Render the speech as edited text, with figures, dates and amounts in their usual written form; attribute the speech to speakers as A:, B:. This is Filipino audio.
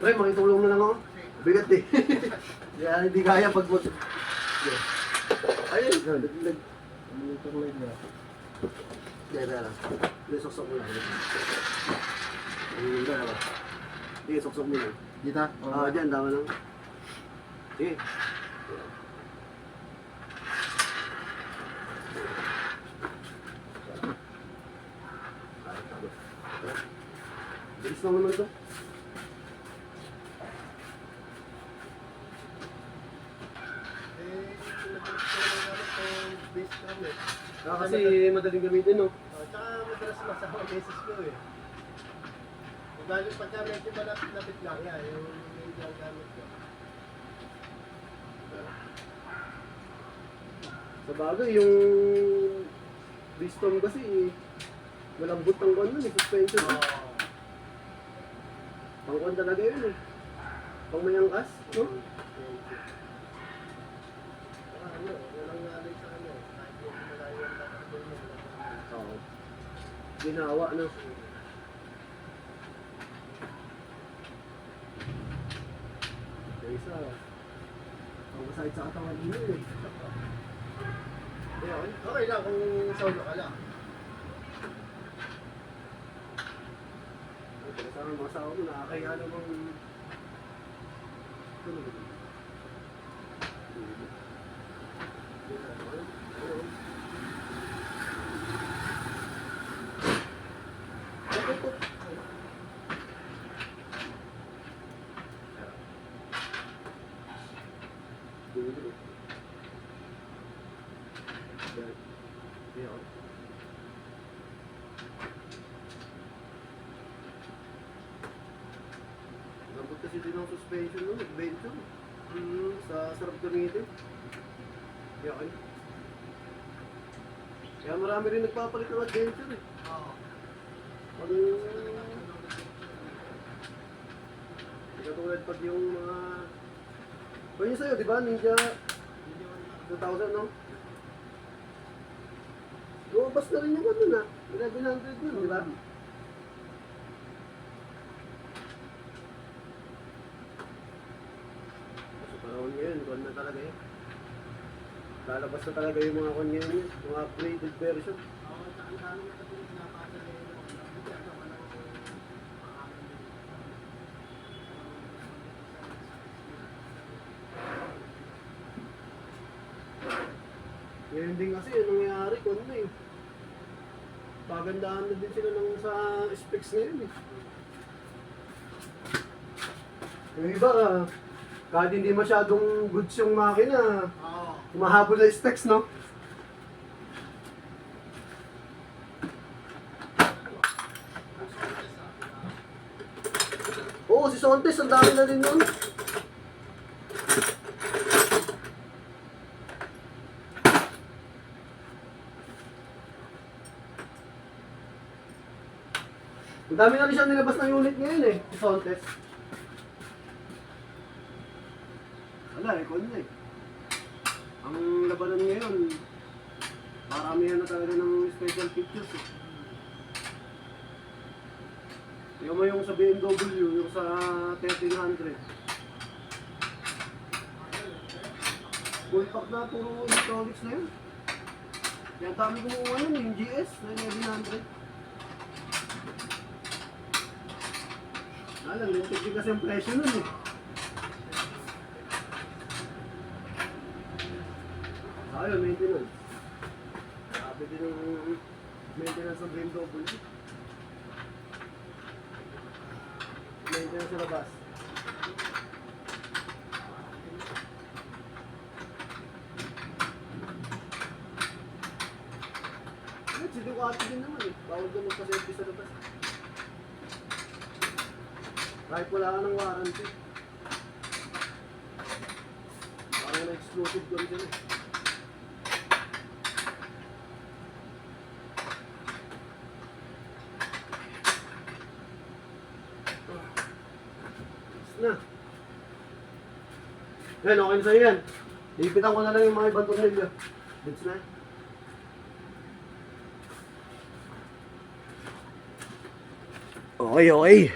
A: Pre, makitulong na lang ako. Bigat eh. Kaya hindi kaya pag mo. Ayun. Naglag. Umutang lang niya. Dito lang. Dito soksok mo lang. Dito lang. Dito soksok mo lang.
B: Dito?
A: Dyan, tama lang. Sige. Bilis naman ito. Kasi madaling gamitin, no?
B: Tsaka madalas masama ang beses ko eh. Lalo pagka medyo malapit-lapit lang yan, yung gamit ko.
A: Sa bagay, yung Bristol kasi malambot ang kwan nun, suspension. Pangkwan talaga yun eh. Pang may angkas, no?
B: Walang nalay sa ano, kahit yung malayo ang tatakbo mo.
A: Oo. Ginawa, no? Kaya isa, ang masakit sa katawan nyo eh.
B: Okay lang kung solo ka lang.
A: Kasama mga asawa mo, nakakaya namang Lambot kasi din ang suspension nun, adventure. Sa sarap gamitin. Kaya kayo. Kaya marami rin nagpapalit ng adventure eh. Pag katulad pag yung mga pag yun sa'yo, di ba? Ninja 2000, no? Lumabas na rin yung ano na 1100 yun, di ba? Sa panahon ngayon, kung na talaga yun. Lalabas na talaga yung mga kanya yun, mga upgraded version. Ngayon din kasi yung nangyayari, kung ano eh. Pagandahan na din sila ng sa specs ngayon eh. Yung iba, kahit hindi masyadong goods yung makina, humahabol na specs, no? Oo, si Sontes, ang dami na din nun. Ang dami na rin siya nilabas ng unit ngayon eh, si Sontes. Wala eh, kung eh. Ang labanan ngayon, maramihan na talaga ng special features eh. Tingnan mo yung sa BMW, yung sa 1300. Full pack na, puro electronics na yun. Kaya dami kumuha yun, yung GS na 1100. Alam, yung kasi ang presyo nun eh. Ayun, maintenance. Sabi din yung maintenance ng BMW. Maintenance sa labas. Si Ducati din naman eh. Bawal ka magpa-service sa labas. Kahit wala ka ng warranty. Parang na-exclusive ko rin sila eh. Na. Yan, okay na sa'yo yan. Ipitan ko na lang yung mga ibang tornilyo. Bits na. Okay, okay.